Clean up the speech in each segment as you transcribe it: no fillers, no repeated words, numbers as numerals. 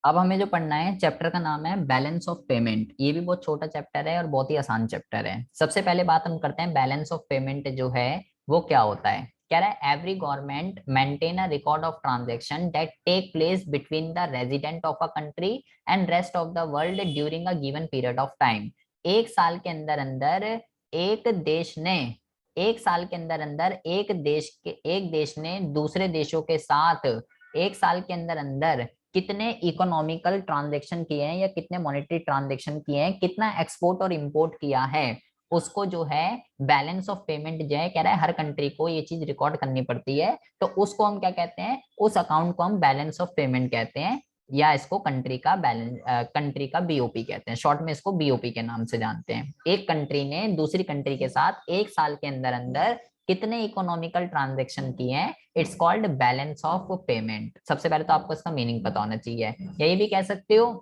अब हमें जो पढ़ना है चैप्टर का नाम है बैलेंस ऑफ पेमेंट। ये भी बहुत छोटा चैप्टर है और बहुत ही आसान चैप्टर है। सबसे पहले बात हम करते हैं बैलेंस ऑफ पेमेंट जो है वो क्या होता है। कह रहा है every government maintain a record of transaction that take place between the resident of a country and rest of the world during a given period of time. एक साल के अंदर अंदर एक देश ने एक साल के अंदर अंदर एक देश ने दूसरे देशों के साथ एक साल के अंदर अंदर कितने इकोनॉमिकल ट्रांजैक्शन किए हैं या कितने मॉनेटरी ट्रांजैक्शन किए हैं, कितना एक्सपोर्ट और इंपोर्ट किया है, उसको जो है बैलेंस ऑफ पेमेंट जो है कह रहा है हर कंट्री को ये चीज रिकॉर्ड करनी पड़ती है। तो उसको हम क्या कहते हैं, उस अकाउंट को हम बैलेंस ऑफ पेमेंट कहते हैं, या इसको कंट्री का बीओपी कहते हैं। शॉर्ट में इसको बीओपी के नाम से जानते हैं। एक कंट्री ने दूसरी कंट्री के साथ एक साल के अंदर अंदर कितने इकोनॉमिकल ट्रांजैक्शन किए हैं, it's called balance of payment. सबसे पहले तो आपको इसका मीनिंग पता होना चाहिए। या ये भी कह सकते हो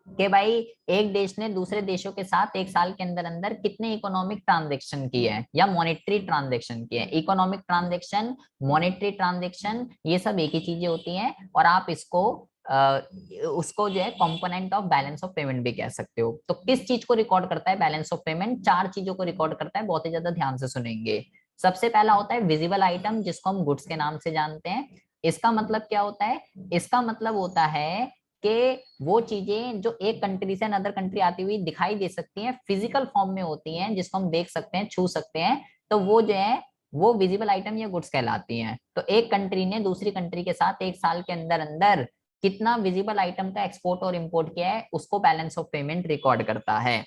कि भाई एक देश ने दूसरे देशों के साथ एक साल के अंदर अंदर कितने इकोनॉमिक ट्रांजैक्शन किए हैं या मॉनेटरी ट्रांजैक्शन किए हैं। इकोनॉमिक ट्रांजैक्शन, मॉनेटरी ट्रांजैक्शन, ये सब एक ही चीजें होती हैं और आप इसको उसको जो है component of balance of payment भी कह सकते हो। तो किस चीज को रिकॉर्ड करता है बैलेंस ऑफ पेमेंट? चार चीजों को रिकॉर्ड करता है, बहुत ही ज्यादा ध्यान से सुनेंगे। सबसे पहला होता है विजिबल आइटम, जिसको हम गुड्स के नाम से जानते हैं। इसका मतलब क्या होता है? इसका मतलब होता है कि वो चीजें जो एक कंट्री से अनदर कंट्री आती हुई दिखाई दे सकती हैं, फिजिकल फॉर्म में होती हैं, जिसको हम देख सकते हैं, छू सकते हैं, तो वो जो है वो विजिबल आइटम या गुड्स कहलाती हैं। तो एक कंट्री ने दूसरी कंट्री के साथ एक साल के अंदर अंदर कितना विजिबल आइटम का एक्सपोर्ट और इंपोर्ट किया है, उसको बैलेंस ऑफ पेमेंट रिकॉर्ड करता है।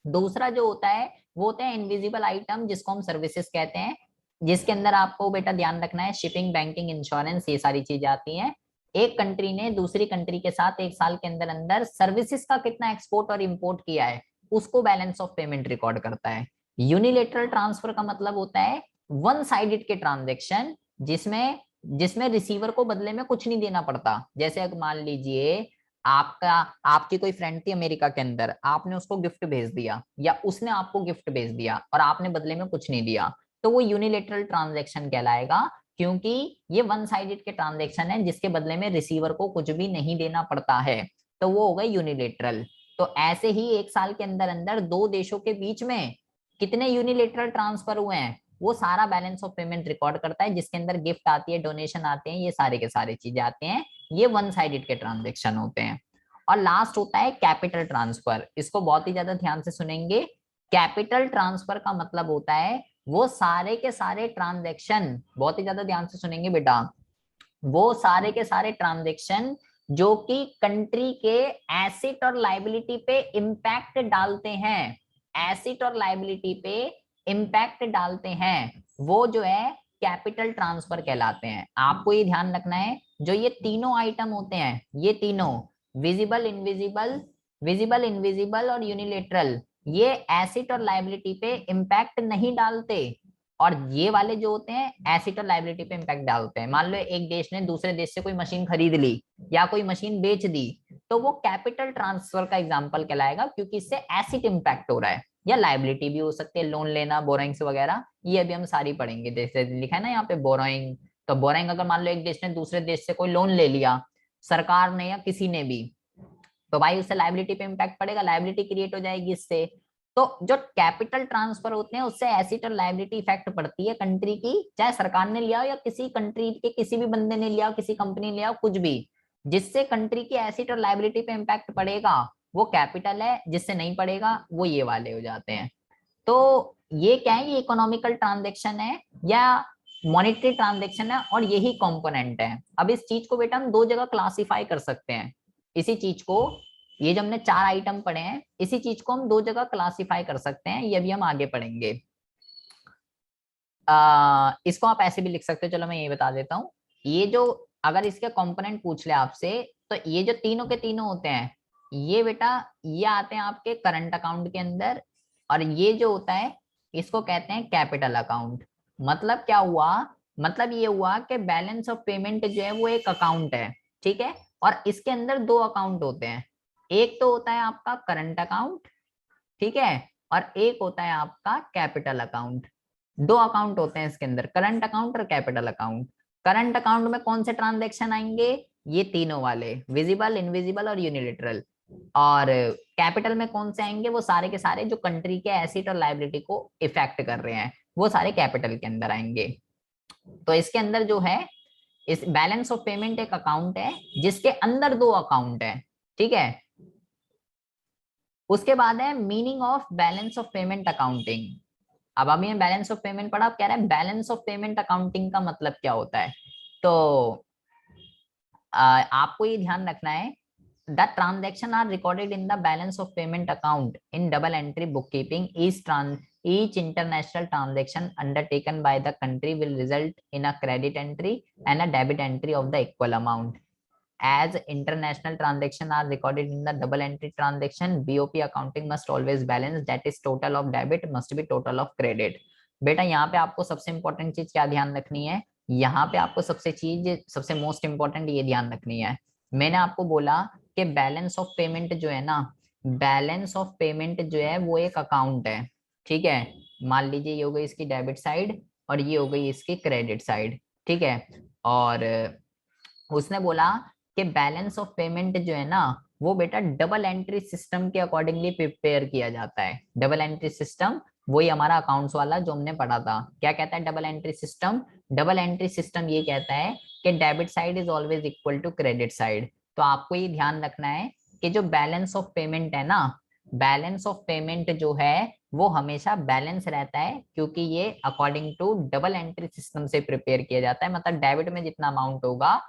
दूसरा जो होता है वो होता है इनविजिबल आइटम, जिसको हम सर्विसेज कहते हैं, जिसके अंदर आपको बेटा ध्यान रखना है शिपिंग, बैंकिंग, इंश्योरेंस, ये सारी चीजें आती हैं। एक कंट्री ने दूसरी कंट्री के साथ एक साल के अंदर अंदर सर्विसेज का कितना एक्सपोर्ट और इंपोर्ट किया है, उसको बैलेंस ऑफ पेमेंट रिकॉर्ड करता है। यूनिलेटरल ट्रांसफर का मतलब होता है वन साइडेड के ट्रांजेक्शन, जिसमें जिसमें रिसीवर को बदले में कुछ नहीं देना पड़ता। जैसे अगर मान लीजिए आपका आपकी कोई फ्रेंड थी अमेरिका के अंदर, आपने उसको गिफ्ट भेज दिया या उसने आपको गिफ्ट भेज दिया और आपने बदले में कुछ नहीं दिया, तो वो यूनिलेटरल ट्रांजैक्शन कहलाएगा, क्योंकि ये वन साइडेड के ट्रांजैक्शन है जिसके बदले में रिसीवर को कुछ भी नहीं देना पड़ता है, तो वो हो गए यूनिलेटरल। तो ऐसे ही एक साल के अंदर अंदर दो देशों के बीच में कितने यूनिलेटरल ट्रांसफर हुए हैं, वो सारा बैलेंस ऑफ पेमेंट रिकॉर्ड करता है, जिसके अंदर गिफ्ट आती है, डोनेशन आते हैं, ये सारे के सारे चीजें आते हैं। ये वन साइडेड के ट्रांजेक्शन होते हैं। और लास्ट होता है कैपिटल ट्रांसफर। इसको बहुत ही ज्यादा ध्यान से सुनेंगे। कैपिटल ट्रांसफर का मतलब होता है वो सारे के सारे ट्रांजेक्शन, बहुत ही ज्यादा ध्यान से सुनेंगे बेटा, वो सारे के सारे ट्रांजेक्शन जो कि कंट्री के एसेट और लाइबिलिटी पे इम्पैक्ट डालते हैं, एसेट और लाइबिलिटी पे इम्पैक्ट डालते हैं, वो जो है कैपिटल ट्रांसफर कहलाते हैं। आपको ये ध्यान रखना है, जो ये तीनों आइटम होते हैं, ये तीनों विजिबल, इनविजिबल, विजिबल, इनविजिबल और यूनिलेटरल, ये एसेट और लाइबिलिटी पे इम्पैक्ट नहीं डालते। और ये वाले जो होते हैं एसेट और लाइबिलिटी पे इम्पैक्ट डालते हैं। मान लो एक देश ने दूसरे देश से कोई मशीन खरीद ली या कोई मशीन बेच दी, तो वो कैपिटल ट्रांसफर का एग्जांपल कहलाएगा, क्योंकि इससे एसेट इम्पैक्ट हो रहा है। या लाइबिलिटी भी हो सकती है, लोन लेना, बोरोइंग्स वगैरह, ये अभी हम सारी पढ़ेंगे। जैसे लिखा है ना यहाँ पे बोरोइंग, तो बोरोइंग अगर मान लो एक देश ने दूसरे देश से कोई लोन ले लिया, सरकार ने या किसी ने भी, तो भाई उससे लाइबिलिटी पे इम्पैक्ट पड़ेगा, लाइबिलिटी क्रिएट हो जाएगी इससे। तो जो कैपिटल ट्रांसफर होते हैं उससे एसेट और लाइबिलिटी इफेक्ट पड़ती है कंट्री की, चाहे सरकार ने लिया हो या किसी कंट्री के किसी भी बंदे ने लिया हो, किसी कंपनी ने लिया हो, कुछ भी, जिससे कंट्री की एसेट और लाइबिलिटी पे इम्पैक्ट पड़ेगा वो कैपिटल है, जिससे नहीं पड़ेगा वो ये वाले हो जाते हैं। तो ये क्या है, ये इकोनॉमिकल ट्रांजेक्शन है या मॉनेटरी ट्रांजेक्शन है, और यही कंपोनेंट है। अब इस चीज को बेटा हम दो जगह क्लासिफाई कर सकते हैं। इसी चीज को, ये जो हमने चार आइटम पढ़े हैं, इसी चीज को हम दो जगह क्लासिफाई कर सकते हैं, ये भी हम आगे पढ़ेंगे। इसको आप ऐसे भी लिख सकते हो, चलो मैं ये बता देता हूँ। ये जो, अगर इसके कंपोनेंट पूछ ले आपसे, तो ये जो तीनों के तीनों होते हैं, ये बेटा ये आते हैं आपके करंट अकाउंट के अंदर, और ये जो होता है इसको कहते हैं कैपिटल अकाउंट। मतलब क्या हुआ? मतलब ये हुआ कि बैलेंस ऑफ पेमेंट जो है वो एक अकाउंट है, ठीक है, और इसके अंदर दो अकाउंट होते हैं। एक तो होता है आपका करंट अकाउंट, ठीक है, और एक होता है आपका कैपिटल अकाउंट। दो अकाउंट होते हैं इसके अंदर, करंट अकाउंट और कैपिटल अकाउंट। करंट अकाउंट में कौन से ट्रांजैक्शन आएंगे? ये तीनों वाले, विजिबल, इनविजिबल और यूनिलेटरल। और कैपिटल में कौन से आएंगे, वो सारे के सारे जो कंट्री के एसेट और लायबिलिटी को इफेक्ट कर रहे हैं, वो सारे कैपिटल के अंदर आएंगे। तो इसके अंदर जो है, इस बैलेंस ऑफ पेमेंट एक अकाउंट है जिसके अंदर दो अकाउंट है, ठीक है। उसके बाद है meaning of balance of payment accounting. अब अभी बैलेंस ऑफ पेमेंट पढ़ा, अब कह रहा है बैलेंस ऑफ पेमेंट अकाउंटिंग का मतलब क्या होता है। तो आपको ये ध्यान रखना है, the transaction are recorded in the balance of payment account in double entry book keeping. Each international transaction undertaken by the country will result in a credit entry and a debit entry of the equal amount. As international transactions are recorded in the double entry transaction, BOP accounting must always balance, that is total of debit must be total of credit. बेटा यहाँ पे आपको सबसे important चीज क्या ध्यान रखनी है, यहाँ पे आपको सबसे मोस्ट इंपॉर्टेंट ये ध्यान रखनी है। मैंने आपको बोला कि बैलेंस ऑफ पेमेंट जो है ना, बैलेंस ऑफ पेमेंट जो है वो एक अकाउंट है, ठीक है। मान लीजिए ये हो गई इसकी डेबिट साइड और ये हो गई इसकी क्रेडिट साइड, ठीक है। और उसने बोला कि बैलेंस ऑफ पेमेंट जो है ना, वो बेटा डबल एंट्री सिस्टम के अकॉर्डिंगली प्रिपेयर किया जाता है। डबल एंट्री सिस्टम वही हमारा अकाउंट्स वाला जो हमने पढ़ा था। क्या कहता है double entry system, double entry system ये कहता है कि debit side is always equal to credit side. तो आपको ये ध्यान रखना है कि जो बैलेंस ऑफ पेमेंट है ना, बैलेंस ऑफ पेमेंट जो है वो हमेशा बैलेंस रहता है, क्योंकि ये according to double entry system से प्रिपेयर किया जाता है। मतलब डेबिट में जितना अमाउंट होगा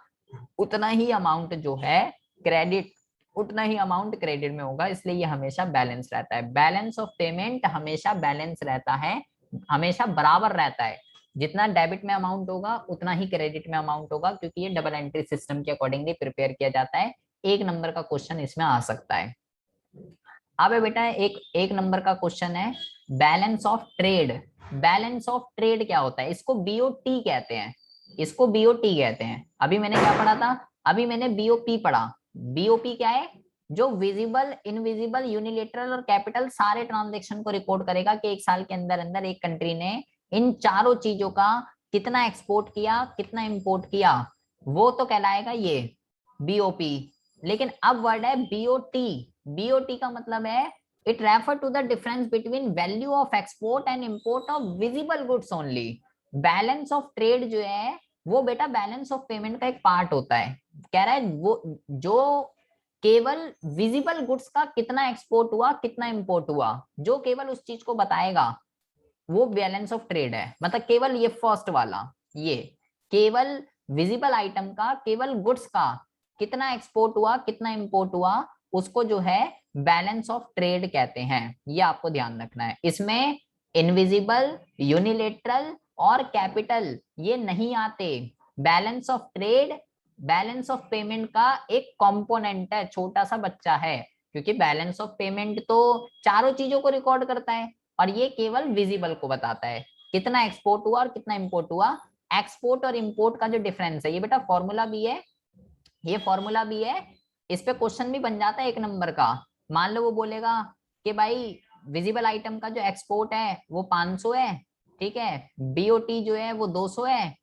उतना ही अमाउंट जो है क्रेडिट, उतना ही अमाउंट क्रेडिट में होगा, इसलिए ये हमेशा बैलेंस रहता है। बैलेंस ऑफ पेमेंट हमेशा बैलेंस रहता है, हमेशा बराबर रहता है। जितना डेबिट में अमाउंट होगा उतना ही क्रेडिट में अमाउंट होगा, क्योंकि ये डबल एंट्री सिस्टम के अकॉर्डिंगली प्रिपेयर किया जाता है। एक नंबर का क्वेश्चन इसमें आ सकता है। अब बेटा एक एक नंबर का क्वेश्चन है, balance of trade. Balance of trade क्या होता है, इसको बीओटी कहते हैं, इसको बीओटी कहते हैं। अभी मैंने क्या पढ़ा था, अभी मैंने बीओपी पढ़ा। बीओपी क्या है, जो विजिबल, इनविजिबल, यूनिलेटरल और कैपिटल सारे ट्रांजेक्शन को रिकॉर्ड करेगा कि एक साल के अंदर अंदर एक कंट्री ने इन चारों चीजों का कितना एक्सपोर्ट किया, कितना इंपोर्ट किया, वो तो कहलाएगा ये बीओपी। लेकिन अब वर्ड है बीओटी। बीओटी का मतलब है it refer to the difference between value of export and import of visible goods only. Balance of trade जो है वो बेटा बैलेंस ऑफ पेमेंट का एक पार्ट होता है। कह रहा है वो जो केवल विजिबल गुड्स का कितना एक्सपोर्ट हुआ, कितना इंपोर्ट हुआ, जो केवल उस चीज को बताएगा वो बैलेंस ऑफ ट्रेड है। मतलब केवल ये फर्स्ट वाला, ये केवल विजिबल आइटम का, केवल गुड्स का कितना एक्सपोर्ट हुआ, कितना इंपोर्ट हुआ, उसको जो है बैलेंस ऑफ ट्रेड कहते हैं। ये आपको ध्यान रखना है। इसमें इनविजिबल, यूनिलेटरल और कैपिटल ये नहीं आते। Balance of trade balance of payment का एक कंपोनेंट है, छोटा सा बच्चा है, क्योंकि बैलेंस ऑफ पेमेंट तो चारों चीजों को रिकॉर्ड करता है और ये केवल विजिबल को बताता है, कितना एक्सपोर्ट हुआ और कितना इंपोर्ट हुआ। एक्सपोर्ट और इंपोर्ट का जो डिफरेंस है, ये बेटा फॉर्मूला भी है, ये फॉर्मूला भी है, इस पे क्वेश्चन भी बन जाता है एक नंबर का। मान लो वो बोलेगा कि भाई विजिबल आइटम का जो एक्सपोर्ट है वो 500 है, ठीक है, बीओटी जो है वो 200 है,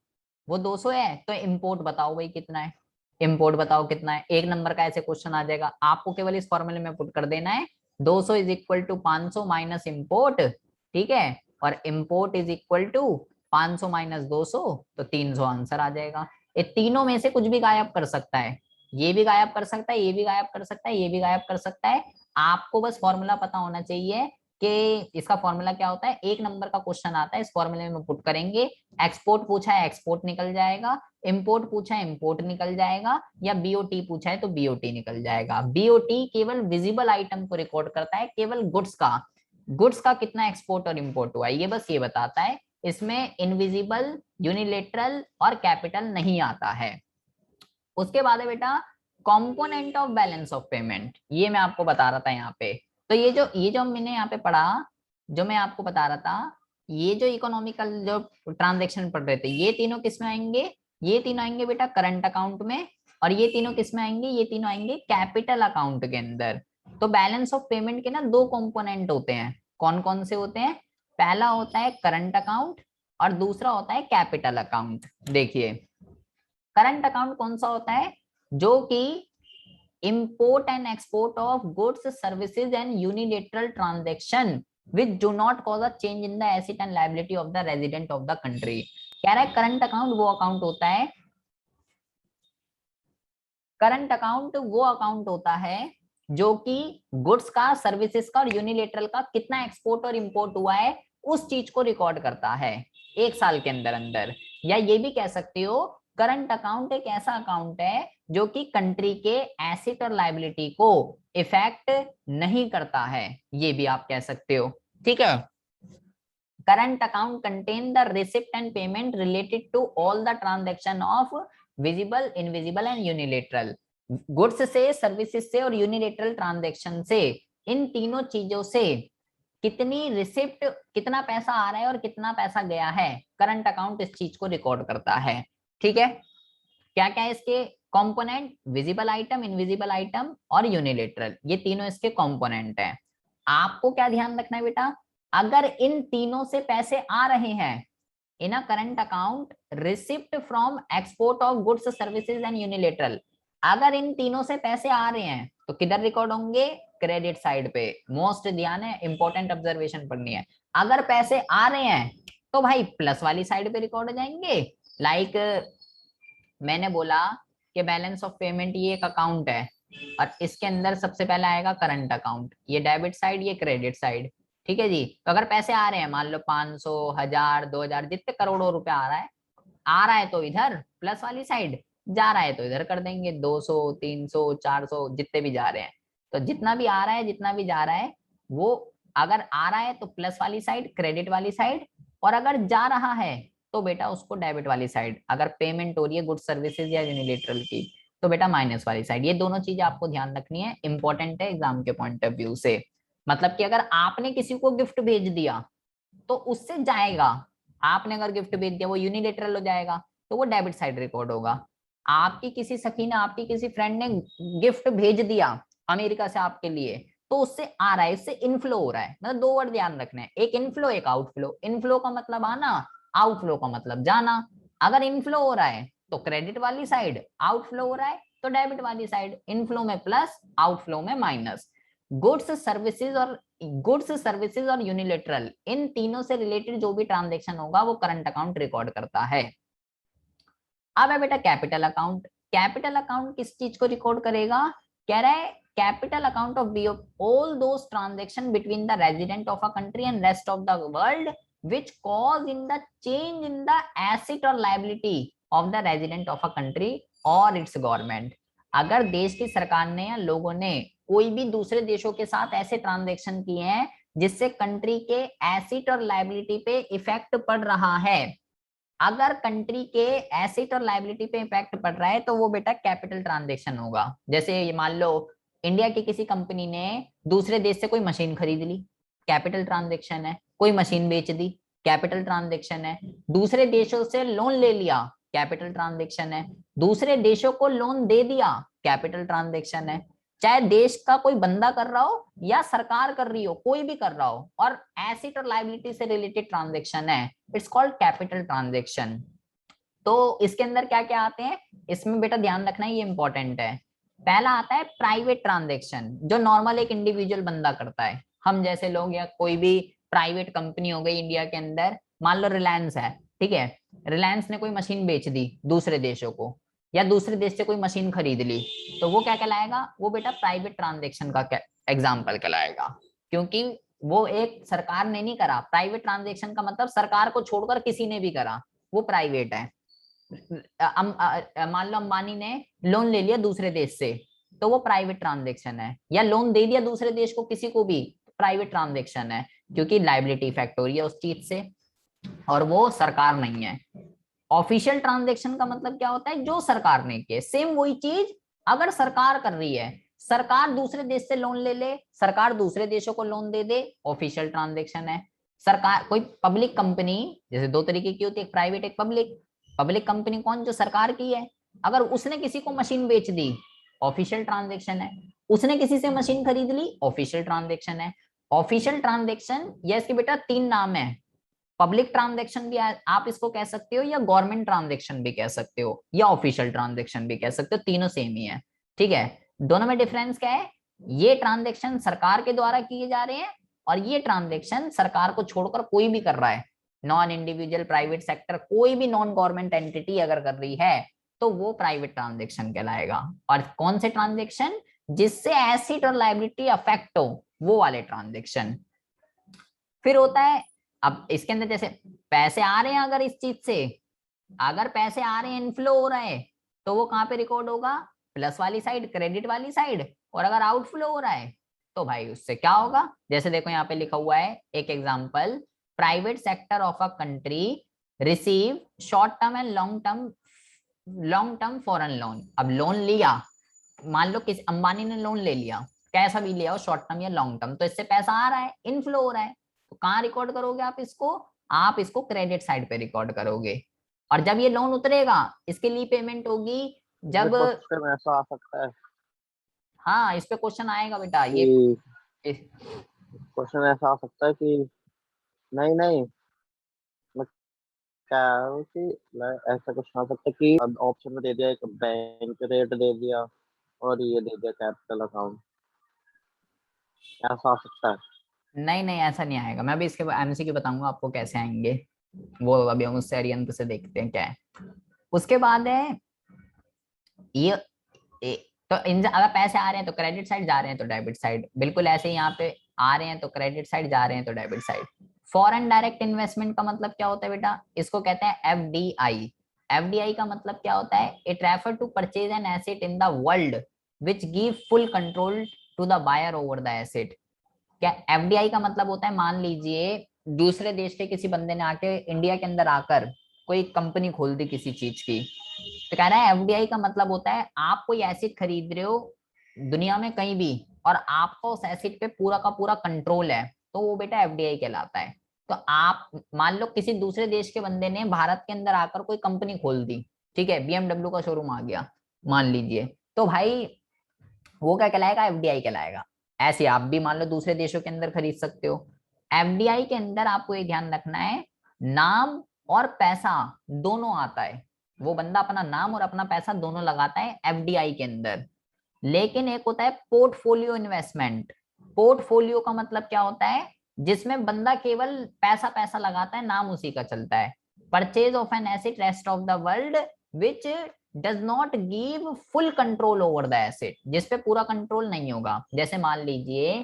वो 200 है, तो इंपोर्ट बताओ भाई कितना है, इंपोर्ट बताओ कितना है। एक नंबर का ऐसे क्वेश्चन आ जाएगा, आपको केवल इस फॉर्मूले में पुट कर देना है 200 is equal to 500 minus import, ठीक है, और import is equal to 500 minus 200, तो 300 आंसर आ जाएगा। ये तीनों में से कुछ भी गायब कर सकता है, ये भी गायब कर सकता है, ये भी गायब कर सकता है, ये भी गायब कर सकता है। आपको बस फॉर्मूला पता होना चाहिए कि इसका फॉर्मूला क्या होता है। एक नंबर का क्वेश्चन आता है, इस फॉर्मूले में पुट करेंगे, एक्सपोर्ट पूछा है एक्सपोर्ट निकल जाएगा, इंपोर्ट पूछा है इंपोर्ट निकल जाएगा, या बीओटी पूछा है तो बीओटी निकल जाएगा। बीओटी केवल विजिबल आइटम को रिकॉर्ड करता है, केवल गुड्स का कितना एक्सपोर्ट और इंपोर्ट हुआ है ये बस ये बताता है। इसमें इनविजिबल, यूनिलेटरल और कैपिटल नहीं आता है। उसके बाद है बेटा component of balance of payment, ये मैं आपको बता रहा था यहाँ पे। तो ये जो मैंने यहाँ पे पढ़ा, जो मैं आपको बता रहा था, ये जो इकोनॉमिकल जो ट्रांजेक्शन पढ़ रहे थे, ये तीनों किस में आएंगे, ये तीनों आएंगे बेटा करंट अकाउंट में, और ये तीनों किस में आएंगे, ये तीनों आएंगे कैपिटल अकाउंट के अंदर। तो बैलेंस ऑफ पेमेंट के ना दो कंपोनेंट होते हैं, कौन कौन से होते हैं, पहला होता है करंट अकाउंट और दूसरा होता है कैपिटल अकाउंट। देखिए करंट अकाउंट कौन सा होता है, जो कि import and export of goods, services and unilateral transaction which do not cause a change in the asset and liability of the resident of the country। कह रहा है करंट अकाउंट वो अकाउंट होता है, करंट अकाउंट वो account होता है जो कि गुड्स का, सर्विसेज का और यूनिलेटरल का कितना एक्सपोर्ट और इंपोर्ट हुआ है उस चीज को रिकॉर्ड करता है एक साल के अंदर अंदर। या ये भी कह सकते हो करंट अकाउंट एक ऐसा अकाउंट है जो कि कंट्री के एसेट और लायबिलिटी को इफेक्ट नहीं करता है, ये भी आप कह सकते हो। ठीक है, current account contain the receipt and payment related to all the transaction of visible, invisible and unilateral. Goods से, सर्विसेज से और यूनिलेटरल ट्रांजेक्शन से, इन तीनों चीजों से कितनी रिसिप्ट, कितना पैसा आ रहा है और कितना पैसा गया है, करंट अकाउंट इस चीज को रिकॉर्ड करता है। ठीक है, क्या क्या है इसके component, visible item, invisible item और यूनिलेटरल, ये तीनों इसके कंपोनेंट हैं। आपको क्या ध्यान रखना है बेटा, अगर इन तीनों से पैसे आ रहे हैं in a current account, receipt from export of goods, services and unilateral, अगर इन तीनों से पैसे आ रहे हैं तो किधर रिकॉर्ड होंगे, क्रेडिट साइड पे। मोस्ट ध्यान है, इंपॉर्टेंट ऑब्जर्वेशन पढ़नी है। अगर पैसे आ रहे हैं तो भाई प्लस वाली साइड पे रिकॉर्ड हो जाएंगे। लाइक मैंने बोला कि बैलेंस ऑफ पेमेंट ये एक अकाउंट है और इसके अंदर सबसे पहले आएगा करंट अकाउंट, ये डेबिट साइड, ये क्रेडिट साइड। ठीक है जी, तो अगर पैसे आ रहे हैं मान लो 500, 1000, 2000, जितने करोड़ों रुपए आ रहा है तो इधर प्लस वाली साइड, जा रहा है तो इधर कर देंगे 200, 300, 400, जितने भी जा रहे हैं। तो जितना भी आ रहा है, जितना भी जा रहा है, वो अगर आ रहा है तो प्लस वाली साइड, क्रेडिट वाली साइड, और अगर जा रहा है तो बेटा उसको डेबिट वाली साइड, अगर पेमेंट हो रही है गुड सर्विसेज या यूनिलेटरल की तो बेटा माइनस वाली साइड। ये दोनों चीजें आपको ध्यान रखनी है, इंपॉर्टेंट है एग्जाम के पॉइंट ऑफ व्यू से। मतलब कि अगर आपने किसी को गिफ्ट भेज दिया तो उससे जाएगा, आपने अगर गिफ्ट भेज दिया वो यूनिलेटरल हो जाएगा तो वो डेबिट साइड रिकॉर्ड होगा। आपकी किसी सखी ने, आपकी किसी फ्रेंड ने गिफ्ट भेज दिया अमेरिका से आपके लिए, तो उससे आ रहा है, इससे इनफ्लो हो रहा है। मतलब दो वर्ड ध्यान रखने हैं, एक इनफ्लो एक आउटफ्लो। इनफ्लो का मतलब आना, आउटफ्लो का मतलब जाना। अगर इनफ्लो हो रहा है तो क्रेडिट वाली साइड, आउटफ्लो हो रहा है तो डेबिट वाली साइड। इनफ्लो में प्लस, आउटफ्लो में माइनस। गुड्स सर्विसेज और यूनिलेटरल, इन तीनों से रिलेटेड जो भी ट्रांजेक्शन होगा वो करंट अकाउंट रिकॉर्ड करता है। अब है बेटा कैपिटल अकाउंट। कैपिटल अकाउंट किस चीज को रिकॉर्ड करेगा, कह रहा है capital account of all those transaction between the resident of a country and rest of the world which cause in the change in the asset or liability of the resident of a country or its government। अगर देश की सरकार ने या लोगों ने कोई भी दूसरे देशों के साथ ऐसे ट्रांजेक्शन किए हैं जिससे कंट्री के एसेट और लायबिलिटी पे इफेक्ट पड़ रहा है, अगर कंट्री के एसेट और लायबिलिटी पे इफेक्ट पड़ रहा है तो वो बेटा कैपिटल ट्रांजेक्शन होगा। जैसे ये मान लो इंडिया की किसी कंपनी ने दूसरे देश से कोई मशीन खरीद ली, कैपिटल ट्रांजेक्शन है। कोई मशीन बेच दी, कैपिटल ट्रांजेक्शन है। दूसरे देशों से लोन ले लिया, कैपिटल ट्रांजेक्शन है। दूसरे देशों को लोन दे दिया, कैपिटल ट्रांजेक्शन है। चाहे देश का कोई बंदा कर रहा हो या सरकार कर रही हो, कोई भी कर रहा हो, और एसेट और लायबिलिटी से रिलेटेड ट्रांजेक्शन है, इट्स कॉल्ड कैपिटल ट्रांजेक्शन। तो इसके अंदर क्या क्या आते हैं, इसमें बेटा ध्यान रखना, ये इंपॉर्टेंट है। पहला आता है प्राइवेट ट्रांजेक्शन, जो नॉर्मल एक इंडिविजुअल बंदा करता है, हम जैसे लोग, या कोई भी प्राइवेट कंपनी हो गई इंडिया के अंदर, मान लो रिलायंस है, ठीक है, रिलायंस ने कोई मशीन बेच दी दूसरे देशों को, या दूसरे देश से कोई मशीन खरीद ली, तो वो क्या कहलाएगा, वो बेटा प्राइवेट ट्रांजेक्शन का एग्जाम्पल कहलाएगा। क्योंकि वो एक सरकार ने नहीं करा, प्राइवेट ट्रांजेक्शन का मतलब सरकार को छोड़कर किसी ने भी करा, वो प्राइवेट है। मान लो अंबानी ने लोन ले लिया दूसरे देश से, तो वो प्राइवेट ट्रांजेक्शन है। या लोन दे दिया दूसरे देश को किसी को भी, प्राइवेट ट्रांजेक्शन है, क्योंकि लायबिलिटी इफेक्ट हो रही है उस चीज से और वो सरकार नहीं है। ऑफिशियल ट्रांजेक्शन का मतलब क्या होता है, जो सरकार ने किए, सेम वही चीज अगर सरकार कर रही है, सरकार दूसरे देश से लोन ले ले, सरकार दूसरे देशों को लोन दे दे, ऑफिशियल ट्रांजेक्शन है। सरकार, कोई पब्लिक कंपनी, जैसे दो तरीके की होती है, एक प्राइवेट एक पब्लिक। पब्लिक कंपनी कौन, जो सरकार की है, अगर उसने किसी को मशीन बेच दी, ऑफिशियल ट्रांजेक्शन है। उसने किसी से मशीन खरीद ली, ऑफिशियल ट्रांजेक्शन है। ऑफिशियल ट्रांजेक्शन, या इसके बेटा तीन नाम है, पब्लिक ट्रांजेक्शन भी आप इसको कह सकते हो, या गवर्नमेंट ट्रांजेक्शन भी कह सकते हो, या ऑफिशियल ट्रांजेक्शन भी कह सकते हो, तीनों सेम ही है। ठीक है, दोनों में डिफरेंस क्या है? ये ट्रांजेक्शन सरकार के द्वारा किए जा रहे हैं, और ये ट्रांजेक्शन सरकार को छोड़कर कोई भी कर रहा है, नॉन इंडिविजुअल प्राइवेट सेक्टर, कोई भी नॉन गवर्नमेंट एंटिटी अगर कर रही है तो वो प्राइवेट ट्रांजेक्शन कहलाएगा। और कौन से ट्रांजेक्शन? जिससे एसेट और लायबिलिटी अफेक्ट हो, वो वाले ट्रांजेक्शन। फिर होता है, अब इसके अंदर जैसे पैसे आ रहे हैं, अगर इस चीज से अगर पैसे आ रहे हैं, इनफ्लो हो रहा है, तो वो कहाँ पे रिकॉर्ड होगा? प्लस वाली साइड, क्रेडिट वाली साइड। और अगर आउटफ्लो हो रहा है तो भाई उससे क्या होगा? जैसे देखो यहाँ पे लिखा हुआ है एक example, private sector of a country receive short term and long term foreign loan. अब लोन लिया, मान लो किसी अंबानी ने लोन ले लिया, कैसा भी लिया हो, शॉर्ट टर्म या लॉन्ग टर्म, तो इससे पैसा आ रहा है, इनफ्लो हो रहा है, तो कहाँ रिकॉर्ड करोगे आप इसको? आप इसको क्रेडिट साइड पे रिकॉर्ड करोगे। और जब ये लोन उतरेगा, इसके लिए पेमेंट होगी ये जब, क्वेश्चन ऐसा आ सकता है हाँ इस पे क्वेश्चन आएगा बेटा ये। कि क्वेश्चन ऐसा आ सकता है कि नहीं नहीं, मैं क्या हूँ कि ऐसा कुछ आ सकता है कि ऑप्शन में दे दिया, एक बैंक रेट दे दिया और ये दे दिया कैपिटल अकाउंट, ऐसा आ सकता है। नहीं नहीं, ऐसा नहीं आएगा, मैं अभी इसके एमसीक्यू बताऊंगा आपको कैसे आएंगे, वो अभी हम उससे अरियंत से देखते हैं क्या है। उसके बाद है ये तो इन अगर पैसे आ रहे हैं तो क्रेडिट साइड, जा रहे हैं तो डेबिट साइड, बिल्कुल ऐसे ही यहाँ पे आ रहे हैं तो क्रेडिट साइड, जा रहे हैं तो debit side. Foreign direct investment का मतलब क्या होता है बेटा? इसको कहते हैं एफडीआई। एफडीआई का मतलब क्या होता है? It refer to purchase an asset in the world which give full control to the buyer over the asset. क्या एफडीआई का मतलब होता है, मान लीजिए दूसरे देश के किसी बंदे ने आके इंडिया के अंदर आकर कोई कंपनी खोल दी किसी चीज की, तो कह रहा है एफडीआई का मतलब होता है आप कोई एसेट खरीद रहे हो दुनिया में कहीं भी, और आपको उस एसेट पे पूरा का पूरा कंट्रोल है, तो वो बेटा एफडीआई कहलाता है। तो आप मान लो किसी दूसरे देश के बंदे ने भारत के अंदर आकर कोई कंपनी खोल दी, ठीक है, बीएमडब्ल्यू का शोरूम आ गया मान लीजिए, तो भाई वो क्या कहलाएगा? एफडीआई कहलाएगा। ऐसे आप भी मान लो दूसरे देशों के अंदर खरीद सकते हो। एफडीआई के अंदर आपको ये ध्यान रखना है, नाम और पैसा दोनों आता है, वो बंदा अपना नाम और अपना पैसा दोनों लगाता है एफडीआई के अंदर। लेकिन एक होता है पोर्टफोलियो इन्वेस्टमेंट। पोर्टफोलियो का मतलब क्या होता है? जिसमें बंदा केवल पैसा पैसा लगाता है, नाम उसी का चलता है। Purchase of an asset rest of the world which does not give full control over the asset, जिसपे पूरा कंट्रोल नहीं होगा। जैसे मान लीजिए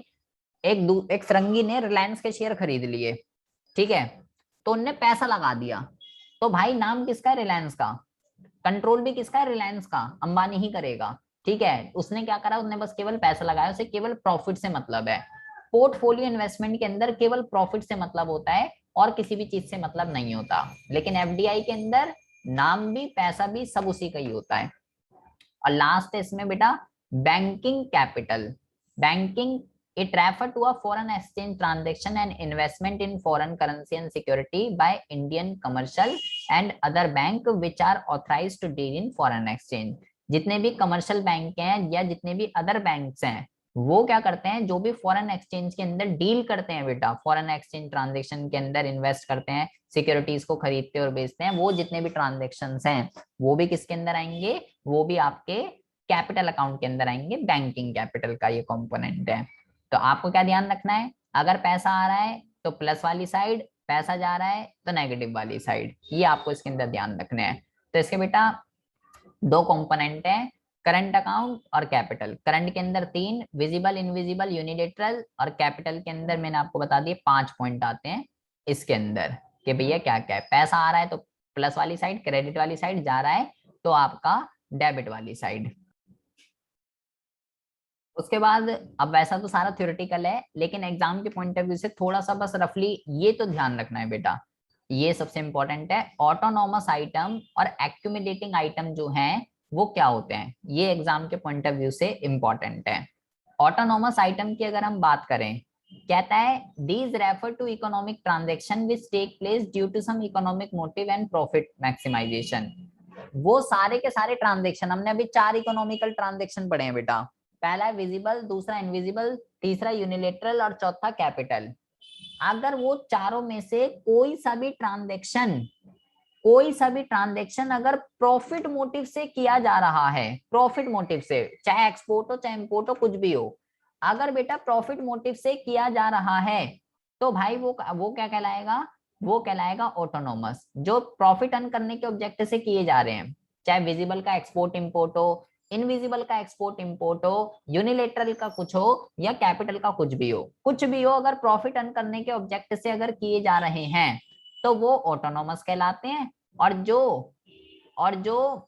एक फिरंगी ने रिलायंस के शेयर खरीद लिए, ठीक है, तो उनने पैसा लगा दिया, तो भाई नाम किसका है? रिलायंस का। कंट्रोल भी किसका है? रिलायंस का, अंबानी ही करेगा। ठीक है, उसने क्या करा? उसने बस केवल पैसा लगाया, उसे केवल प्रॉफिट से मतलब है। पोर्टफोलियो इन्वेस्टमेंट के अंदर केवल प्रॉफिट से मतलब होता है, और किसी भी चीज से मतलब नहीं होता। लेकिन एफडीआई के अंदर नाम भी पैसा भी सब उसी का ही होता है। और लास्ट है इसमें बेटा banking capital. Banking, it refer to a foreign exchange transaction and investment in foreign currency and security by Indian commercial and other bank which are authorized to deal in foreign exchange। जितने भी commercial bank हैं या जितने भी other banks हैं, वो क्या करते हैं? जो भी फॉरेन एक्सचेंज के अंदर डील करते हैं बेटा, फॉरेन एक्सचेंज ट्रांजेक्शन के अंदर इन्वेस्ट करते हैं, सिक्योरिटीज को खरीदते और बेचते हैं, वो जितने भी ट्रांजेक्शन हैं वो भी किसके अंदर आएंगे? वो भी आपके कैपिटल अकाउंट के अंदर आएंगे। बैंकिंग कैपिटल का ये कंपोनेंट है। तो आपको क्या ध्यान रखना है? अगर पैसा आ रहा है तो प्लस वाली साइड, पैसा जा रहा है तो नेगेटिव वाली साइड, ये आपको इसके अंदर ध्यान रखने हैं। तो इसके बेटा दो कंपोनेंट हैं, करंट अकाउंट और कैपिटल। करंट के अंदर तीन, विजिबल, इनविजिबल, यूनिलेटरल, और कैपिटल के अंदर मैंने आपको बता दिए 5 पॉइंट आते हैं इसके अंदर, कि भैया क्या क्या है। पैसा आ रहा है तो प्लस वाली साइड, क्रेडिट वाली साइड, जा रहा है तो आपका डेबिट वाली साइड। उसके बाद अब वैसा तो सारा थ्योरेटिकल है, लेकिन एग्जाम के पॉइंट ऑफ व्यू से थोड़ा सा बस रफली ये तो ध्यान रखना है बेटा, ये सबसे इंपॉर्टेंट है। ऑटोनॉमस आइटम और एक्यूमुलेटिंग आइटम जो हैं वो क्या होते हैं, ये एग्जाम के पॉइंट ऑफ व्यू से इंपॉर्टेंट है। ऑटोनॉमस आइटम की अगर हम बात करें, कहता है these refer to economic transaction which take place due to some economic motive and profit maximisation. वो सारे के सारे ट्रांजेक्शन, हमने अभी 4 इकोनॉमिकल ट्रांजेक्शन पढ़े हैं बेटा, पहला है विजिबल, दूसरा इनविजिबल, तीसरा यूनिलेटरल और चौथा कैपिटल। अगर वो चारों में से कोई सा भी ट्रांजेक्शन अगर प्रॉफिट मोटिव से किया जा रहा है, प्रॉफिट मोटिव से, चाहे एक्सपोर्ट हो चाहे इंपोर्ट हो, कुछ भी हो, अगर बेटा प्रॉफिट मोटिव से किया जा रहा है तो भाई वो क्या कहलाएगा, वो कहलाएगा ऑटोनोमस। जो प्रॉफिट अर्न करने के ऑब्जेक्ट से किए जा रहे हैं, चाहे विजिबल का एक्सपोर्ट इंपोर्ट हो, इनविजिबल का एक्सपोर्ट इंपोर्ट हो, यूनिलेटरल का कुछ हो या कैपिटल का कुछ भी हो, कुछ भी हो, अगर प्रॉफिट अर्न करने के ऑब्जेक्ट से अगर किए जा रहे हैं तो वो ऑटोनोमस कहलाते हैं। और जो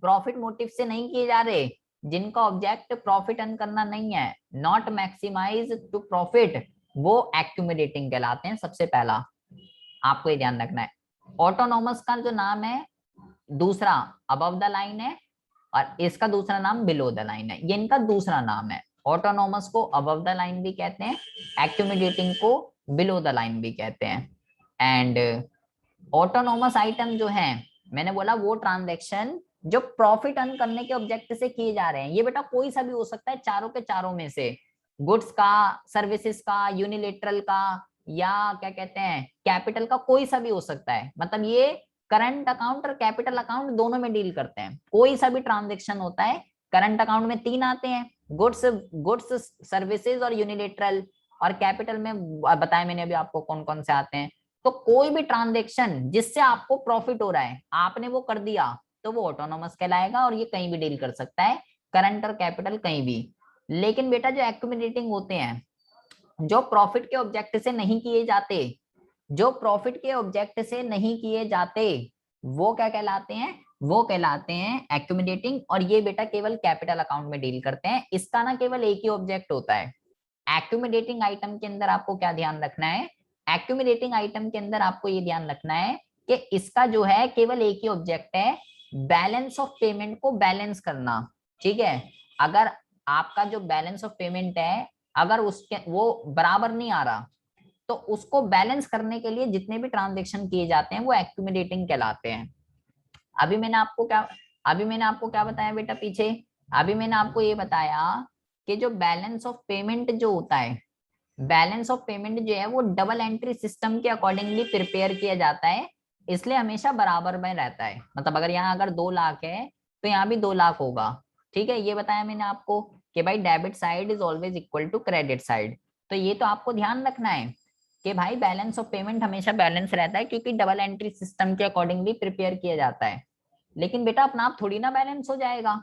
प्रॉफिट मोटिव से नहीं किए जा रहे, जिनका ऑब्जेक्ट प्रॉफिट अर्न करना नहीं है, नॉट मैक्सिमाइज टू प्रॉफिट, वो एक्यूमुलेटिंग कहलाते हैं। सबसे पहला आपको ये ध्यान रखना है, ऑटोनोमस का जो नाम है दूसरा अबव द लाइन है और इसका दूसरा नाम बिलो द लाइन है, ये इनका दूसरा नाम है। ऑटोनोमस को अबव द लाइन भी कहते हैं, एक्यूमुलेटिंग को बिलो द लाइन भी कहते हैं। एंड ऑटोनोमस आइटम जो है, मैंने बोला वो ट्रांजैक्शन जो प्रॉफिट अर्न करने के ऑब्जेक्ट से किए जा रहे हैं, ये बेटा कोई सा भी हो सकता है चारों के चारों में से, गुड्स का, सर्विसेज का, यूनिलेटरल का, या क्या कहते हैं कैपिटल का, कोई सा भी हो सकता है। मतलब ये करंट अकाउंट और कैपिटल अकाउंट दोनों में डील करते हैं। कोई सा भी ट्रांजेक्शन होता है, करंट अकाउंट में 3 आते हैं, गुड्स गुड्स सर्विसेज और यूनिलेटरल, और कैपिटल में बताया मैंने अभी आपको कौन कौन से आते हैं। तो कोई भी ट्रांजेक्शन जिससे आपको प्रॉफिट हो रहा है, आपने वो कर दिया, तो वो ऑटोनोमस कहलाएगा और ये कहीं भी डील कर सकता है, करंट और कैपिटल कहीं भी। लेकिन बेटा जो एक्यूमुलेटिंग होते हैं, जो प्रॉफिट के ऑब्जेक्ट से नहीं किए जाते, जो प्रॉफिट के ऑब्जेक्ट से नहीं किए जाते, वो क्या कहलाते हैं, वो कहलाते हैं एक्यूमुलेटिंग। और ये बेटा केवल कैपिटल अकाउंट में डील करते हैं, इसका ना केवल एक ही ऑब्जेक्ट होता है। एक्यूमुलेटिंग आइटम के अंदर आपको क्या ध्यान रखना है, एक्यूमुलेटिंग आइटम के अंदर आपको ये ध्यान रखना है कि इसका जो है केवल एक ही ऑब्जेक्ट है, बैलेंस ऑफ पेमेंट को बैलेंस करना। ठीक है, अगर आपका जो बैलेंस ऑफ पेमेंट है, अगर उसके वो बराबर नहीं आ रहा, तो उसको बैलेंस करने के लिए जितने भी ट्रांजेक्शन किए जाते हैं वो एक्यूमुलेटिंग कहलाते हैं। अभी मैंने आपको क्या अभी मैंने आपको क्या बताया बेटा पीछे, अभी मैंने आपको ये बताया कि जो बैलेंस ऑफ पेमेंट जो होता है, बैलेंस ऑफ पेमेंट जो है वो डबल एंट्री सिस्टम के अकॉर्डिंगली प्रिपेयर किया जाता है, इसलिए हमेशा बराबर में रहता है। मतलब अगर यहाँ अगर 2 लाख है तो यहाँ भी 2 लाख होगा। ठीक है, ये बताया मैंने आपको कि भाई debit side is always equal to credit side. तो ये तो आपको ध्यान रखना है कि भाई बैलेंस ऑफ पेमेंट हमेशा बैलेंस रहता है, क्योंकि डबल एंट्री सिस्टम के अकॉर्डिंगली प्रिपेयर किया जाता है। लेकिन बेटा अपना आप थोड़ी ना बैलेंस हो जाएगा,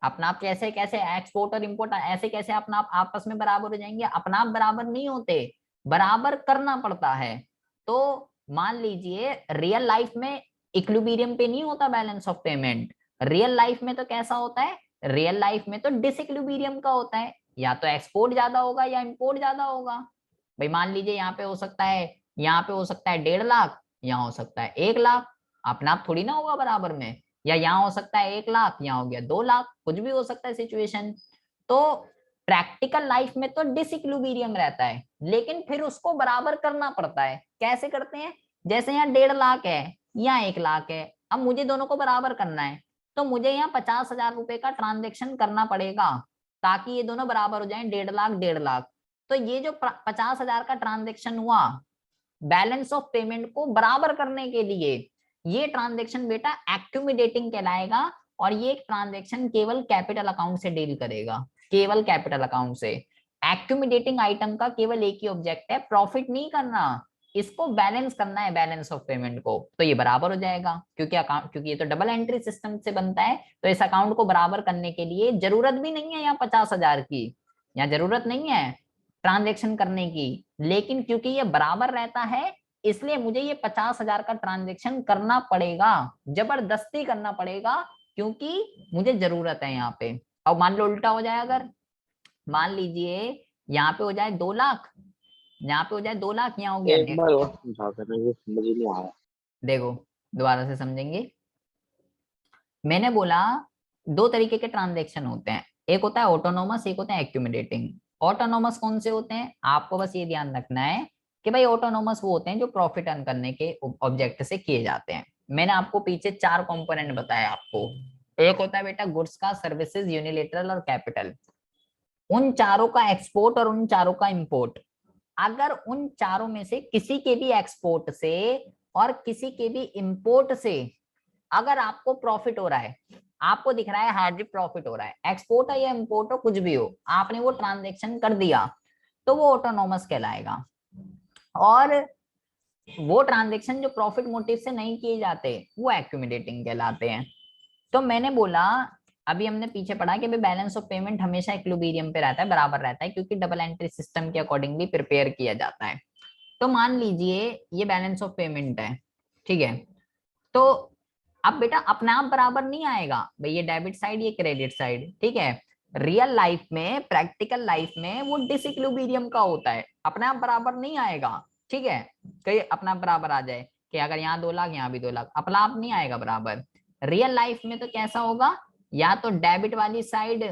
अपना आप कैसे कैसे एक्सपोर्ट और इंपोर्ट ऐसे कैसे अपना आप आपस में बराबर हो जाएंगे, अपना आप बराबर नहीं होते, बराबर करना पड़ता है। तो मान लीजिए रियल लाइफ में इक्विलिब्रियम पे नहीं होता balance of payment, real life में तो कैसा होता है, रियल लाइफ में तो डिसइक्विलिब्रियम का होता है, या तो एक्सपोर्ट ज्यादा होगा या इंपोर्ट ज्यादा होगा। भाई मान लीजिए यहाँ पे हो सकता है, यहाँ पे हो सकता है 1.5 लाख, यहाँ हो सकता है 1 लाख, अपना आप थोड़ी ना होगा बराबर में। या यहाँ हो सकता है 1 लाख, यहाँ हो गया 2 लाख, कुछ भी हो सकता है सिचुएशन। तो प्रैक्टिकल लाइफ में तो डिसइक्विलिब्रियम रहता है, लेकिन फिर उसको बराबर करना पड़ता है। कैसे करते हैं, जैसे यहाँ 1.5 लाख है, यहाँ 1 लाख है, अब मुझे दोनों को बराबर करना है, तो मुझे यहाँ 50,000 रुपए का ट्रांजेक्शन करना पड़ेगा ताकि ये दोनों बराबर हो जाए, 1.5 लाख 1.5 लाख। तो ये जो 50,000 का ट्रांजेक्शन हुआ बैलेंस ऑफ पेमेंट को बराबर करने के लिए, ये ट्रांजेक्शन बेटा एक्यूमुलेटिंग कहलाएगा। और ये ट्रांजेक्शन केवल कैपिटल अकाउंट से डील करेगा, केवल कैपिटल अकाउंट से। एक्यूमुलेटिंग आइटम का केवल एक ही ऑब्जेक्ट है, प्रॉफिट नहीं करना, इसको बैलेंस करना है, बैलेंस ऑफ पेमेंट को। तो ये बराबर हो जाएगा, क्योंकि ये तो डबल एंट्री सिस्टम से बनता है, तो इस अकाउंट को बराबर करने के लिए जरूरत भी नहीं है यहाँ 50,000 की, यहाँ जरूरत नहीं है ट्रांजेक्शन करने की। लेकिन क्योंकि ये बराबर रहता है, इसलिए मुझे ये 50,000 का ट्रांजेक्शन करना पड़ेगा, जबरदस्ती करना पड़ेगा, क्योंकि मुझे जरूरत है यहाँ पे। अब मान लो उल्टा हो जाए, अगर मान लीजिए यहाँ पे हो जाए 2 लाख, यहाँ पे हो जाए 2 लाख, यहाँ हो गया एक बार और समझा देना, ये समझ ही नहीं आ रहा। देखो दोबारा से समझेंगे। मैंने बोला 2 तरीके के ट्रांजेक्शन होते हैं, एक होता है ऑटोनोमस, एक होता है एक्यूमुलेटिंग। ऑटोनोमस कौन से होते हैं, आपको बस ये ध्यान रखना है कि भाई ऑटोनोमस वो होते हैं जो प्रॉफिट अर्न करने के ऑब्जेक्ट से किए जाते हैं। मैंने आपको पीछे 4 कंपोनेंट बताया आपको, एक होता है बेटा गुड्स का, सर्विसेज, यूनिलेटरल और कैपिटल। उन चारों का एक्सपोर्ट और उन चारों का इंपोर्ट अगर उन चारों में से किसी के भी एक्सपोर्ट से और किसी के भी इंपोर्ट से अगर आपको प्रॉफिट हो रहा है, आपको दिख रहा है हार्डली प्रॉफिट हो रहा है, एक्सपोर्ट हो या इंपोर्ट हो कुछ भी हो, आपने वो ट्रांजेक्शन कर दिया तो वो ऑटोनोमस कहलाएगा। और वो ट्रांजेक्शन जो प्रॉफिट मोटिव से नहीं किए जाते वो एक्यूमुलेटिंग कहलाते हैं। तो मैंने बोला, अभी हमने पीछे पढ़ा कि बैलेंस ऑफ पेमेंट हमेशा इक्विलिब्रियम पे रहता है, बराबर रहता है, क्योंकि डबल एंट्री सिस्टम के अकॉर्डिंगली प्रिपेयर किया जाता है। तो मान लीजिए ये बैलेंस ऑफ पेमेंट है, ठीक है। तो अब बेटा अपने आप बराबर नहीं आएगा भाई, ये डेबिट साइड ये क्रेडिट साइड, ठीक है। रियल लाइफ में, प्रैक्टिकल लाइफ में वो डिसइक्विलिब्रियम का होता है, अपने आप बराबर नहीं आएगा, ठीक है। कहीं अपना बराबर आ जाए कि अगर यहाँ 2 लाख यहाँ भी 2 लाख, अपना आप नहीं आएगा बराबर। रियल लाइफ में तो कैसा होगा, या तो डेबिट वाली साइड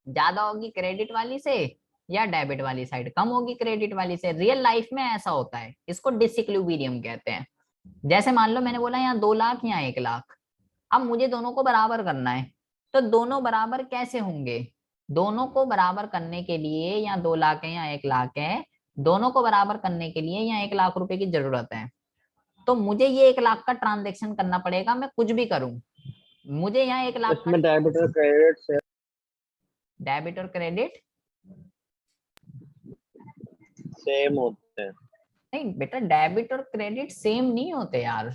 ज्यादा होगी क्रेडिट वाली से, या डेबिट वाली साइड कम होगी क्रेडिट वाली से। रियल लाइफ में ऐसा होता है, इसको डिसइक्विलिब्रियम कहते हैं। जैसे मान लो मैंने बोला यहाँ 2 लाख यहाँ 1 लाख, अब मुझे दोनों को बराबर करना है, तो दोनों बराबर कैसे होंगे? दोनों को बराबर करने के लिए, यहाँ 2 लाख है यहाँ 1 लाख है, दोनों को बराबर करने के लिए यहाँ 1 लाख रुपए की जरूरत है। तो मुझे ये 1 लाख का ट्रांजेक्शन करना पड़ेगा, मैं कुछ भी करूं, मुझे यहाँ 1 लाख का। इसमें डेबिट और क्रेडिट से डेबिट और क्रेडिट सेम होते हैं। नहीं बेटा, डेबिट और क्रेडिट सेम नहीं होते यार।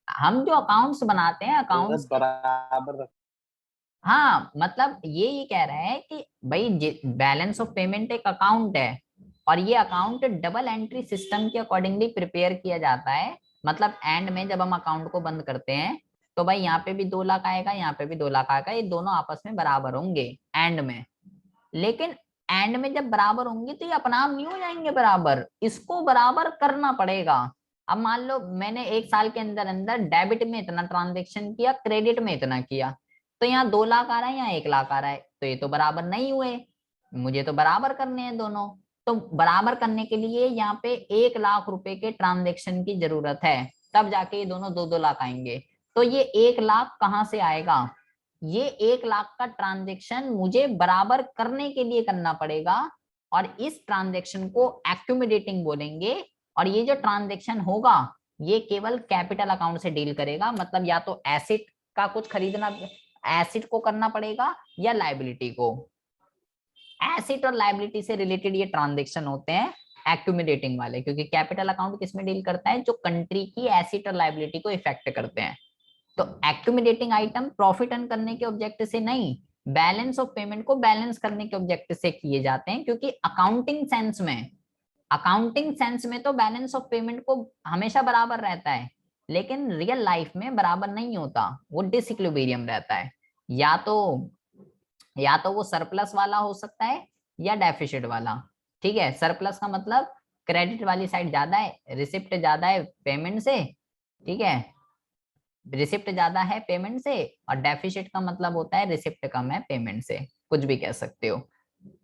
हम जो अकाउंट्स बनाते हैं अकाउंट्स, बराबर। हाँ मतलब ये कह रहे हैं कि भाई बैलेंस ऑफ पेमेंट एक अकाउंट है, और ये अकाउंट डबल एंट्री सिस्टम के अकॉर्डिंगली प्रिपेयर किया जाता है। मतलब एंड में जब हम अकाउंट को बंद करते हैं तो भाई यहाँ पे भी 2 लाख आएगा, यहाँ पे भी 2 लाख आएगा, ये दोनों आपस में बराबर होंगे एंड में। लेकिन एंड में जब बराबर होंगे तो ये अपना आप नहीं हो जाएंगे बराबर, इसको बराबर करना पड़ेगा। अब मान लो मैंने 1 साल के अंदर अंदर डेबिट में इतना ट्रांजेक्शन किया, क्रेडिट में इतना किया, तो यहाँ 2 लाख आ रहा है यहाँ 1 लाख आ रहा है, तो ये तो बराबर नहीं हुए, मुझे तो बराबर करने हैं दोनों। तो बराबर करने के लिए यहाँ पे 1 लाख रुपए के ट्रांजेक्शन की जरूरत है, तब जाके ये दोनों 2-2 लाख आएंगे। तो ये 1 लाख कहाँ से आएगा? ये 1 लाख का ट्रांजेक्शन मुझे बराबर करने के लिए करना पड़ेगा, और इस ट्रांजेक्शन को एक्यूमुलेटिंग बोलेंगे। और ये जो ट्रांजेक्शन होगा ये केवल कैपिटल अकाउंट से डील करेगा, मतलब या तो एसेट का कुछ खरीदना, एसेट को करना पड़ेगा, या लायबिलिटी को। एसेट और लायबिलिटी से रिलेटेड ये ट्रांजेक्शन होते हैं एक्यूमुलेटिंग वाले, क्योंकि कैपिटल अकाउंट किसमें डील करता है, जो कंट्री की एसेट और लायबिलिटी को इफेक्ट करते हैं। तो एक्यूमुलेटिंग आइटम प्रॉफिट अर्न करने के ऑब्जेक्ट से नहीं, बैलेंस ऑफ पेमेंट को बैलेंस करने के ऑब्जेक्ट से किए जाते हैं, क्योंकि अकाउंटिंग सेंस में तो बैलेंस ऑफ पेमेंट को हमेशा बराबर रहता है, लेकिन रियल लाइफ में बराबर नहीं होता, वो डिसइक्विलिब्रियम रहता है। या तो या तो वो सरप्लस वाला हो सकता है या डेफिसिट वाला, ठीक है। सरप्लस का मतलब क्रेडिट वाली साइड ज्यादा है, रिसिप्ट ज्यादा है पेमेंट से, ठीक है, रिसिप्ट ज्यादा है पेमेंट से। और डेफिसिट का मतलब होता है रिसिप्ट कम है पेमेंट से, कुछ भी कह सकते हो।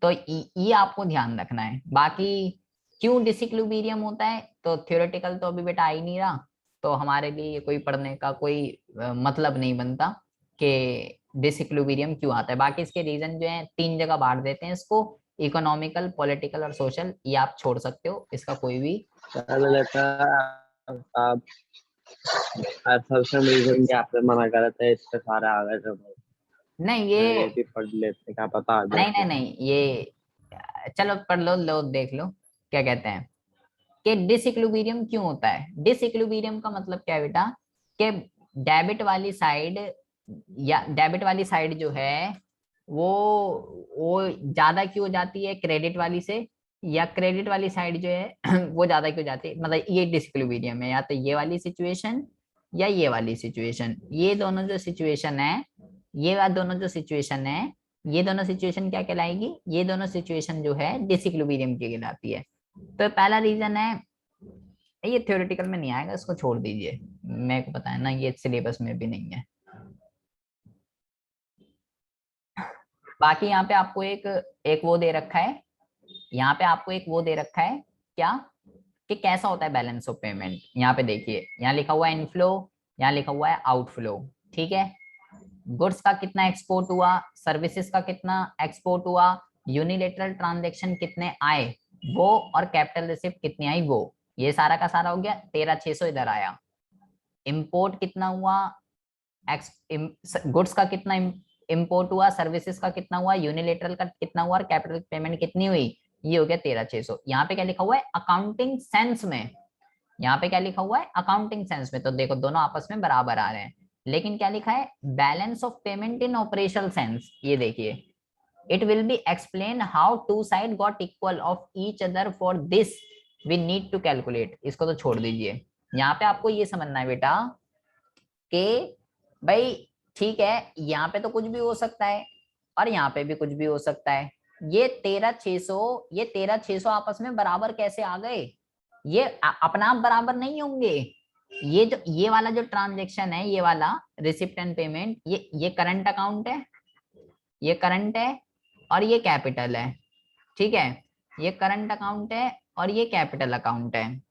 तो ये आपको ध्यान रखना है। बाकी क्यों डिसइक्विलिब्रियम होता है, तो थ्योरेटिकल तो अभी बेटा आ ही नहीं रहा, तो हमारे लिए कोई पढ़ने का कोई मतलब नहीं बनता कि डिसइक्विलिब्रियम क्यों आता है। बाकी इसके रीजन जो है 3 जगह बांट देते हैं इसको, इकोनॉमिकल, पॉलिटिकल और सोशल, ये आप छोड़ सकते हो, इसका कोई भी। आप सबसे रीजन क्या आपने मना करा था, इससे सारे आ गए थे भाई। नहीं ये भी पढ़ लेते, क्या पता आ नहीं नहीं जाए। नहीं ये चलो पढ़ लो, लो देख लो क्या कहते हैं कि डिसइक्विलिब्रियम क्यों होता है। डिसइक्विलिब्रियम का मतलब क्या है बेटा, कि डेबिट वाली साइड, या डेबिट वाली साइड जो है वो वो ज्यादा क्यों हो जाती है क्रेडिट वाली से, या क्रेडिट वाली साइड जो है वो ज्यादा क्यों जाती है, मतलब ये डिसइक्विलिब्रियम है। या तो ये वाली सिचुएशन या ये वाली सिचुएशन, ये दोनों जो सिचुएशन है, दोनों जो सिचुएशन है, ये दोनों सिचुएशन क्या कहलाएगी, ये दोनों सिचुएशन जो है डिसइक्विलिब्रियम की कहलाती है। तो पहला रीजन है, ये थ्योरेटिकल में नहीं आएगा, इसको छोड़ दीजिए, मेरे को पता है ना ये सिलेबस में भी नहीं है। बाकी यहाँ पे आपको एक एक वो दे रखा है, यहाँ पे आपको एक वो दे रखा है क्या, कि कैसा होता है बैलेंस ऑफ पेमेंट। यहाँ पे देखिए, यहाँ लिखा हुआ है इनफ्लो, यहाँ लिखा हुआ है आउटफ्लो, ठीक है। गुड्स का कितना एक्सपोर्ट हुआ, सर्विसेज का कितना एक्सपोर्ट हुआ, यूनिलेटरल ट्रांजैक्शन कितने आए, वो, और कैपिटल रिसिप्ट कितनी आई वो। ये सारा का सारा हो गया, 13,600 इधर आया। इंपोर्ट कितना हुआ, गुड्स का कितना इंपोर्ट हुआ, सर्विसेज का कितना हुआ, यूनिलेटरल का कितना हुआ, और कैपिटल पेमेंट कितनी हुई, ये हो गया 13,600। यहाँ पे क्या लिखा हुआ है, अकाउंटिंग सेंस में, यहाँ पे क्या लिखा हुआ है, अकाउंटिंग सेंस में, तो देखो दोनों आपस में बराबर आ रहे हैं। लेकिन क्या लिखा है, balance of payment in operational sense, ये देखिए, it will be explain how two side got equal of each other, for this we need to calculate. इसको तो छोड़ दीजिए, यहाँ पे आपको ये समझना है बेटा कि भाई ठीक है, यहाँ पे तो कुछ भी हो सकता है और यहाँ पे भी कुछ भी हो सकता है। ये 13,600 आपस में बराबर कैसे आ गए, ये अपना आप बराबर नहीं होंगे। ये वाला जो ट्रांजेक्शन है, ये वाला रिसिप्ट एंड पेमेंट, ये करंट अकाउंट है, ये करंट है, और ये कैपिटल है, ठीक है। ये करंट अकाउंट है और ये कैपिटल अकाउंट है।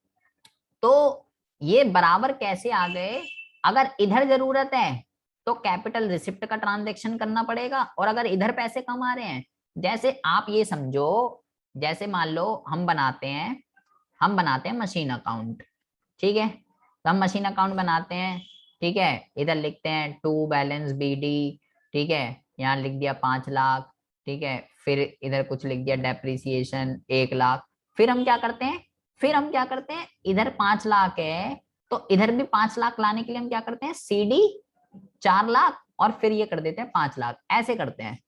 तो ये बराबर कैसे आ गए, अगर इधर जरूरत है तो कैपिटल रिसिप्ट का ट्रांजेक्शन करना पड़ेगा, और अगर इधर पैसे कम आ रहे हैं, जैसे आप ये समझो, जैसे मान लो हम बनाते हैं मशीन अकाउंट, ठीक है। तो हम मशीन अकाउंट बनाते हैं, ठीक है। इधर लिखते हैं टू बैलेंस BD, ठीक है। यहाँ लिख दिया 5 लाख, ठीक है। फिर इधर कुछ लिख दिया डेप्रिसिएशन 1 लाख। फिर हम क्या करते हैं इधर 5 लाख है, तो इधर भी 5 लाख लाने के लिए हम क्या करते हैं, CD 4 लाख, और फिर ये कर देते हैं 5 लाख, ऐसे करते हैं।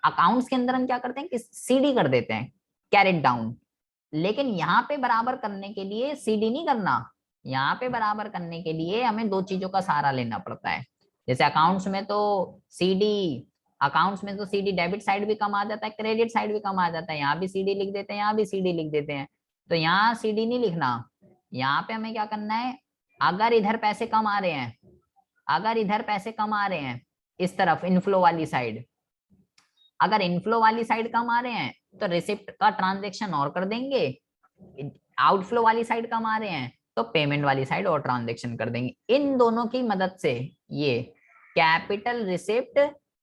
अकाउंट्स के अंदर हम क्या करते हैं कि CD कर देते हैं, कैरेट डाउन। लेकिन यहाँ पे बराबर करने के लिए CD नहीं करना, यहाँ पे बराबर करने के लिए हमें दो चीजों का सहारा लेना पड़ता है। जैसे अकाउंट्स में तो CD डेबिट साइड भी कम आ जाता है, क्रेडिट साइड भी कम आ जाता है। यहाँ भी CD लिख देते हैं, यहाँ भी CD लिख देते हैं। तो यहाँ CD नहीं लिखना, यहाँ पे हमें क्या करना है, अगर इधर पैसे कम आ रहे हैं, इस तरफ इनफ्लो वाली साइड, अगर इनफ्लो वाली साइड कम आ रहे हैं तो रिसिप्ट का ट्रांजेक्शन और कर देंगे, आउटफ्लो वाली साइड कम आ रहे हैं तो पेमेंट वाली साइड और ट्रांजेक्शन कर देंगे। इन दोनों की मदद से, ये कैपिटल रिसिप्ट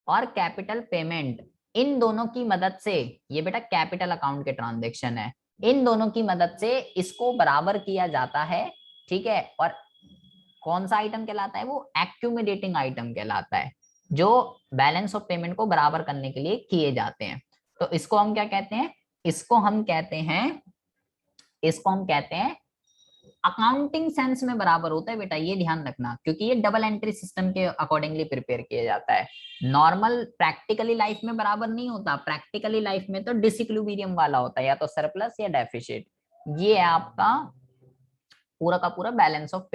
और कैपिटल पेमेंट, इन दोनों की मदद से, ये बेटा कैपिटल अकाउंट के ट्रांजेक्शन है, इन दोनों की मदद से इसको बराबर किया जाता है, ठीक है। और कौन सा आइटम कहलाता है, वो एक्यूमुलेटिंग आइटम कहलाता है, जो बैलेंस ऑफ पेमेंट को बराबर करने के लिए किए जाते हैं। तो इसको हम क्या कहते हैं, इसको हम कहते हैं अकाउंटिंग सेंस में बराबर होता है बेटा, ये ध्यान रखना, क्योंकि ये डबल एंट्री सिस्टम के अकॉर्डिंगली प्रिपेयर किया जाता है। नॉर्मल प्रैक्टिकली लाइफ में बराबर नहीं होता, प्रैक्टिकली लाइफ में तो डिसइक्विलिब्रियम वाला होता है, या तो सरप्लस या डेफिसिट। ये है आपका पूरा का पूरा बैलेंस ऑफ